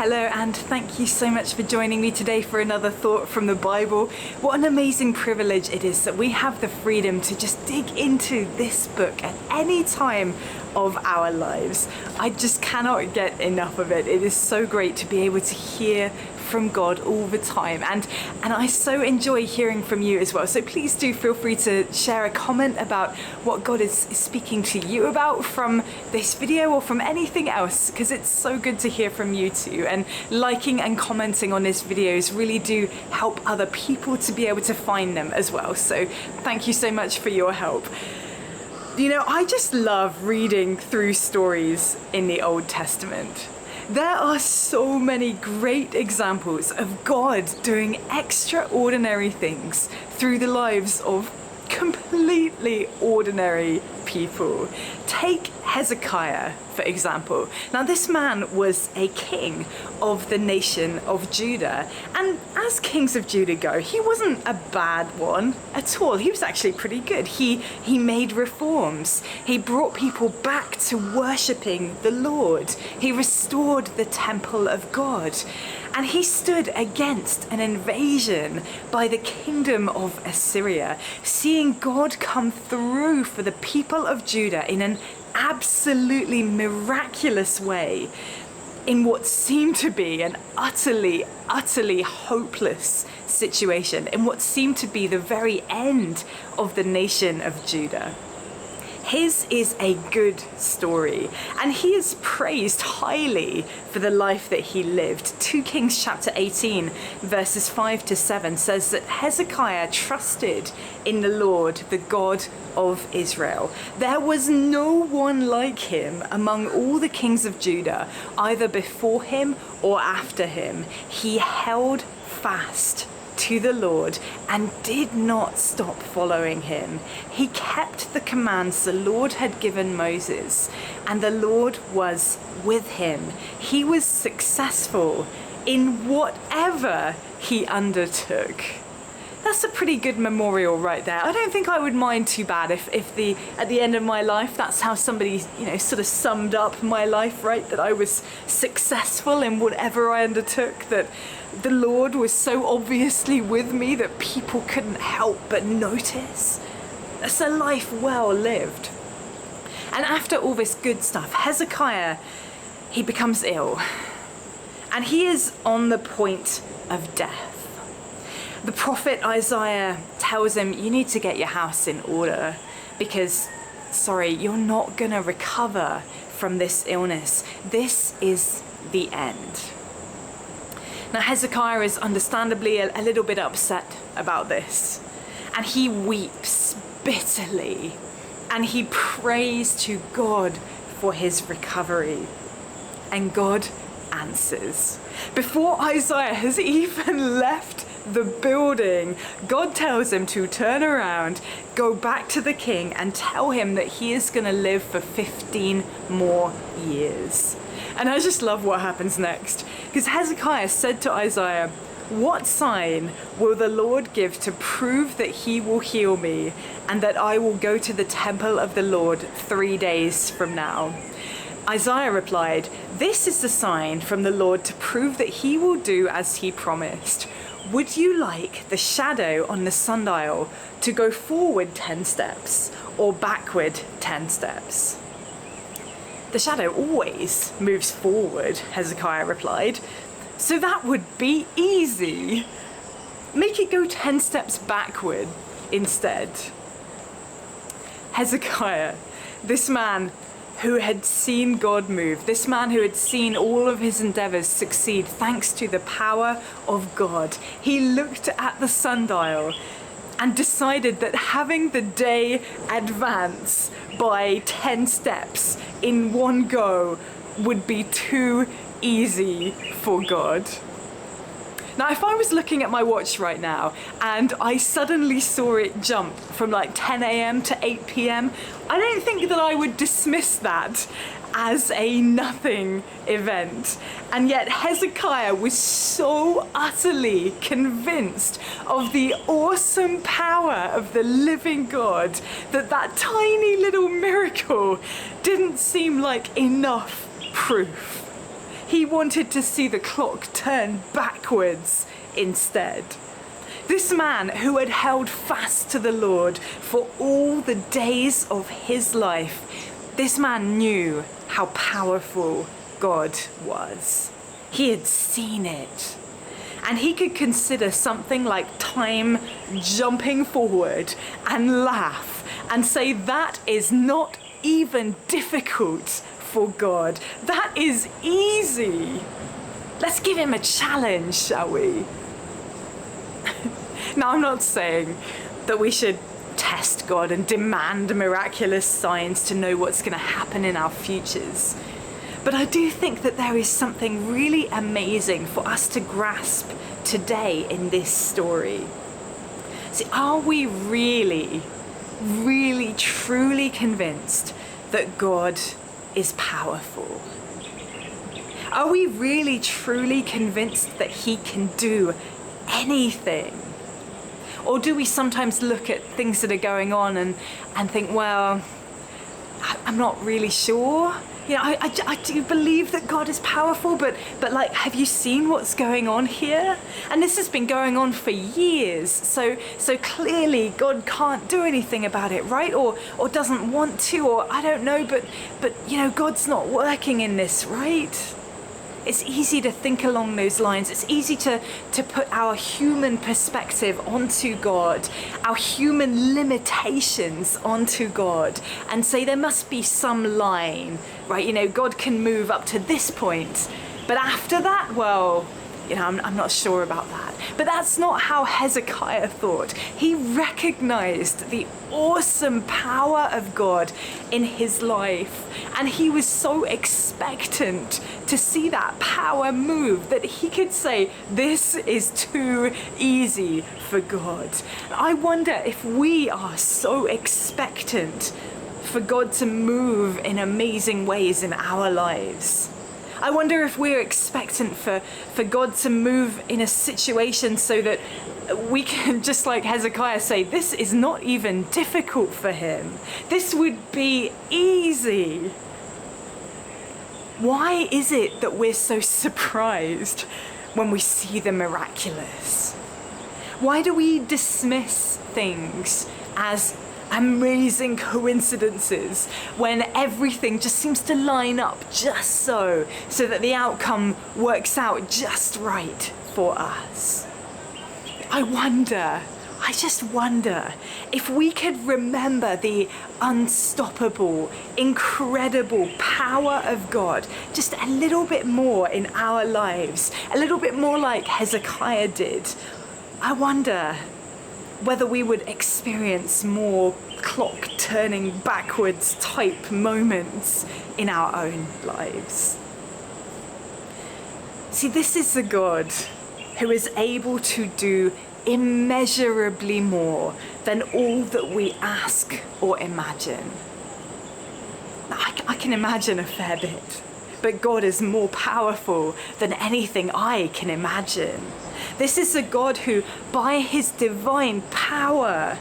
Hello, and thank you so much for joining me today for another thought from the Bible. What an amazing privilege it is that we have the freedom to just dig into this book at any time of our lives. I just cannot get enough of it. It is so great to be able to hear from God all the time, and I so enjoy hearing from you as well. So please do feel free to share a comment about what God is speaking to you about from this video or from anything else, because it's so good to hear from you too. And liking and commenting on these videos really do help other people to be able to find them as well. So thank you so much for your help. You know, I just love reading through stories in the Old Testament. There are so many great examples of God doing extraordinary things through the lives of completely ordinary people. Take Hezekiah, for example. Now, this man was a king of the nation of Judah, and as kings of Judah go, he wasn't a bad one at all. He was actually pretty good. He made reforms. He brought people back to worshipping the Lord. He restored the temple of God, and he stood against an invasion by the kingdom of Assyria, seeing God come through for the people of Judah in an absolutely miraculous way in what seemed to be an utterly hopeless situation, in what seemed to be the very end of the nation of Judah. His is a good story, and he is praised highly for the life that he lived. 2 Kings chapter 18 verses 5 to 7 says that Hezekiah trusted in the Lord, the God of Israel. There was no one like him among all the kings of Judah, either before him or after him. He held fast to the Lord and did not stop following him. He kept the commands the Lord had given Moses, and the Lord was with him. He was successful in whatever he undertook. That's a pretty good memorial right there. I don't think I would mind too bad if at the end of my life, that's how somebody, sort of summed up my life, right? That I was successful in whatever I undertook, that the Lord was so obviously with me that people couldn't help but notice. That's a life well lived. And after all this good stuff, Hezekiah, he becomes ill, and he is on the point of death. The prophet Isaiah tells him, you need to get your house in order because, you're not going to recover from this illness. This is the end. Now, Hezekiah is understandably a little bit upset about this, and he weeps bitterly, and he prays to God for his recovery, and God answers. Before Isaiah has even left the building, God tells him to turn around, go back to the king, and tell him that he is going to live for 15 more years. And I just love what happens next, because Hezekiah said to Isaiah, "What sign will the Lord give to prove that he will heal me and that I will go to the temple of the Lord 3 days from now?" Isaiah replied, "This is the sign from the Lord to prove that he will do as he promised. Would you like the shadow on the sundial to go forward 10 steps or backward 10 steps?" "The shadow always moves forward," Hezekiah replied, "so that would be easy. Make it go 10 steps backward instead." Hezekiah, this man who had seen God move, this man who had seen all of his endeavors succeed thanks to the power of God, he looked at the sundial and decided that having the day advance by 10 steps in one go would be too easy for God. Now, if I was looking at my watch right now and I suddenly saw it jump from like 10 a.m. to 8 p.m, I don't think that I would dismiss that as a nothing event. And yet Hezekiah was so utterly convinced of the awesome power of the living God that that tiny little miracle didn't seem like enough proof. He wanted to see the clock turn backwards instead. This man who had held fast to the Lord for all the days of his life, this man knew how powerful God was. He had seen it. And he could consider something like time jumping forward and laugh and say that is not even difficult for God. That is easy. Let's give him a challenge, shall we? Now, I'm not saying that we should test God and demand miraculous signs to know what's going to happen in our futures. But I do think that there is something really amazing for us to grasp today in this story. See, are we really, truly convinced that God is powerful? Are we really, truly convinced that he can do anything? Or do we sometimes look at things that are going on and think, well, I'm not really sure. You know, I do believe that God is powerful, but like, have you seen what's going on here? And this has been going on for years. So clearly God can't do anything about it, right? Or doesn't want to, or I don't know, but you know, God's not working in this, right? It's easy to think along those lines. It's easy to put our human perspective onto God, our human limitations onto God, and say there must be some line, right? You know, God can move up to this point, but after that, well, you know, I'm not sure about that. But that's not how Hezekiah thought. He recognized the awesome power of God in his life, and he was so expectant to see that power move that he could say, this is too easy for God. I wonder if we are so expectant for God to move in amazing ways in our lives. I wonder if we're expectant for God to move in a situation so that we can, just like Hezekiah, say, this is not even difficult for him. This would be easy. Why is it that we're so surprised when we see the miraculous? Why do we dismiss things as amazing coincidences when everything just seems to line up just so that the outcome works out just right for us? I just wonder if we could remember the unstoppable, incredible power of God just a little bit more in our lives, a little bit more like Hezekiah did. I wonder whether we would experience more clock turning backwards type moments in our own lives. See, this is the God who is able to do immeasurably more than all that we ask or imagine. Now, I can imagine a fair bit, but God is more powerful than anything I can imagine. This is a God who, by his divine power,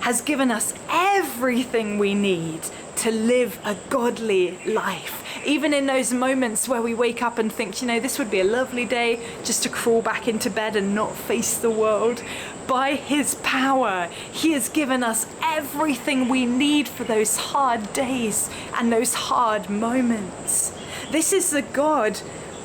has given us everything we need to live a godly life. Even in those moments where we wake up and think, you know, this would be a lovely day just to crawl back into bed and not face the world. By his power, he has given us everything we need for those hard days and those hard moments. This is the God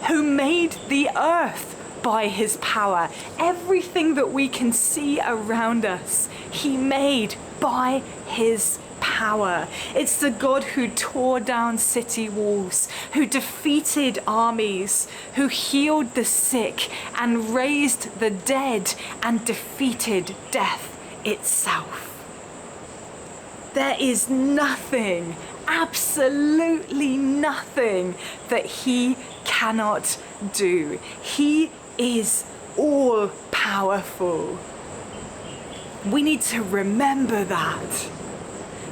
who made the earth by his power. Everything that we can see around us, he made by his power. It's the God who tore down city walls, who defeated armies, who healed the sick and raised the dead and defeated death itself. There is nothing, absolutely nothing that he cannot do. He is all powerful. We need to remember that.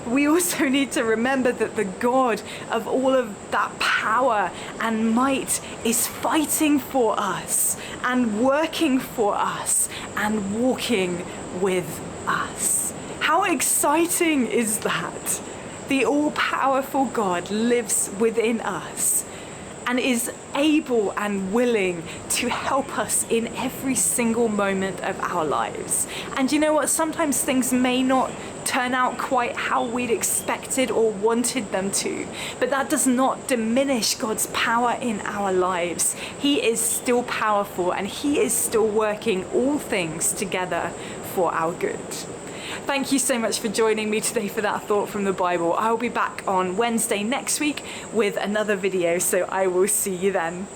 We also need to remember that the God of all of that power and might is fighting for us and working for us and walking with us. How exciting is that? The all-powerful God lives within us, and is able and willing to help us in every single moment of our lives. And you know what? Sometimes things may not turn out quite how we'd expected or wanted them to, but that does not diminish God's power in our lives. He is still powerful, and He is still working all things together for our good. Thank you so much for joining me today for that thought from the Bible. I'll be back on Wednesday next week with another video, so I will see you then.